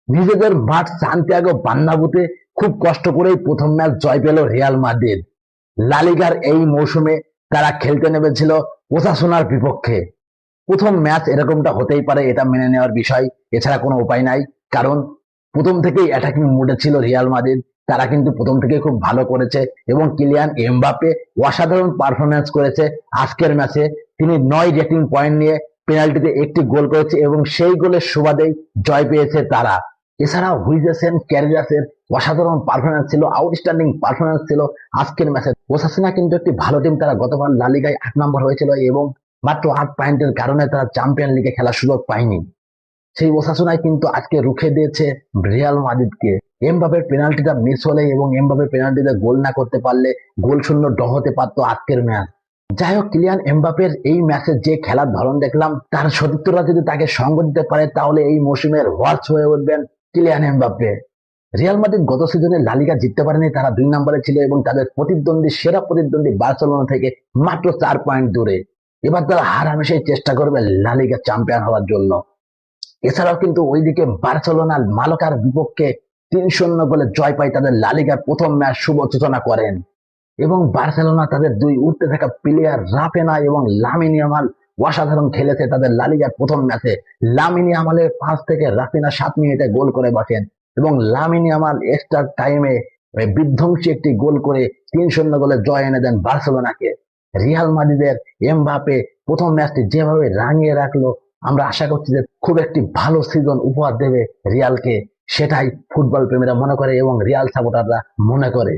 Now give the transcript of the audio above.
নিজেদের মাঠ সান্তিয়াগো বার্নাব্যুতে খুব কষ্ট করেই প্রথম ম্যাচ জয় পেল রিয়াল মাদ্রিদ। লা লিগার এই মৌসুমে তারা খেলতে নেমেছিল ওসাসুনার বিপক্ষে। প্রথম ম্যাচ এরকমটা হতেই পারে, এটা মেনে নেওয়ার বিষয়, এছাড়া কোনো উপায় নাই। কারণ প্রথম থেকেই অ্যাটাকিং মুডে ছিল রিয়াল মাদ্রিদ। তারা কিন্তু প্রথম থেকেই খুব ভালো করেছে এবং কিলিয়ান এমবাপ্পে অসাধারণ পারফরমেন্স করেছে আজকের ম্যাচে। তিনি 9 রেটিং পয়েন্ট নিয়ে পেনাল্টিতে একটি গোল করেছে এবং সেই গোলের সুবাদেই জয় পেয়েছে তারা। এছাড়া হুইজেসেন ক্যারিয়াসের অসাধারণ পারফরমেন্স ছিল, আউটস্ট্যান্ডিং পারফরমেন্স ছিল আজকের ম্যাচে। ওসাসুনা কিন্তু একটি ভালো টিম, তারা গতবার লা লিগায় 8 নম্বর হয়েছিল এবং মাত্র 8 পয়েন্টের কারণে তারা চ্যাম্পিয়ন লিগে খেলার সুযোগ পায়নি। সেই ওসাসুনাই কিন্তু আজকে রুখে দিয়েছে রিয়াল মাদ্রিদকে। এমবাপের পেনাল্টিটা মিস হলে এবং এমবাপে পেনাল্টিতে গোল না করতে পারলে গোল শূন্য ড্র হতে পারতো আজকের ম্যাচ। যাই হোক, কিলিয়ান এমবাপের এই ম্যাচে যে খেলার ধরন দেখলাম, তার সতীর্থরা যদি তাকে সঙ্গ দিতে পারে তাহলে এই মৌসুমের ওয়ার্স হয়ে উঠবেন কিলিয়ান এমবাপ্পে। রিয়াল মাদ্রিদ গত সিজনে লা লিগা জিততে পারেনি, তারা 2 নম্বরে ছিল এবং তাদের প্রতিদ্বন্দ্বী সেরা প্রতিদ্বন্দ্বী বার্সেলোনা থেকে মাত্র 4 পয়েন্ট দূরে। এবার তারা হারহমেশাই চেষ্টা করবে লা লিগা চ্যাম্পিয়ন হওয়ার জন্য। এছাড়াও কিন্তু ওইদিকে বার্সেলোনা মালোকার বিপক্ষে 3-0 গোলে জয় পায়, তাদের লা লিগার প্রথম ম্যাচ শুভ সূচনা করেন। এবং বার্সেলোনা তাদের 2 উঠতে থাকা প্লেয়ার রাফিনা এবং লামিন ইয়ামাল অসাধারণ খেলেছে তাদের লা লিগার প্রথম ম্যাচে। লামিন ইয়ামালের পাস থেকে রাফিনা 7 মিনিটে গোল করে বসেন এবং লামিন ইয়ামাল এক্সট্রা টাইমে বিধ্বংসী একটি গোল করে 3-0 গোলে জয় এনে দেন বার্সেলোনাকে। রিয়াল মাদ্রিদের এমবাপে প্রথম ম্যাচটি যেভাবে রাঙিয়ে রাখলো, আমরা আশা করছি যে খুব একটি ভালো সিজন উপহার দেবে রিয়ালকে। সেটাই ফুটবল প্রেমীরা মনে করে এবং রিয়াল সাপোর্টাররা মনে করে।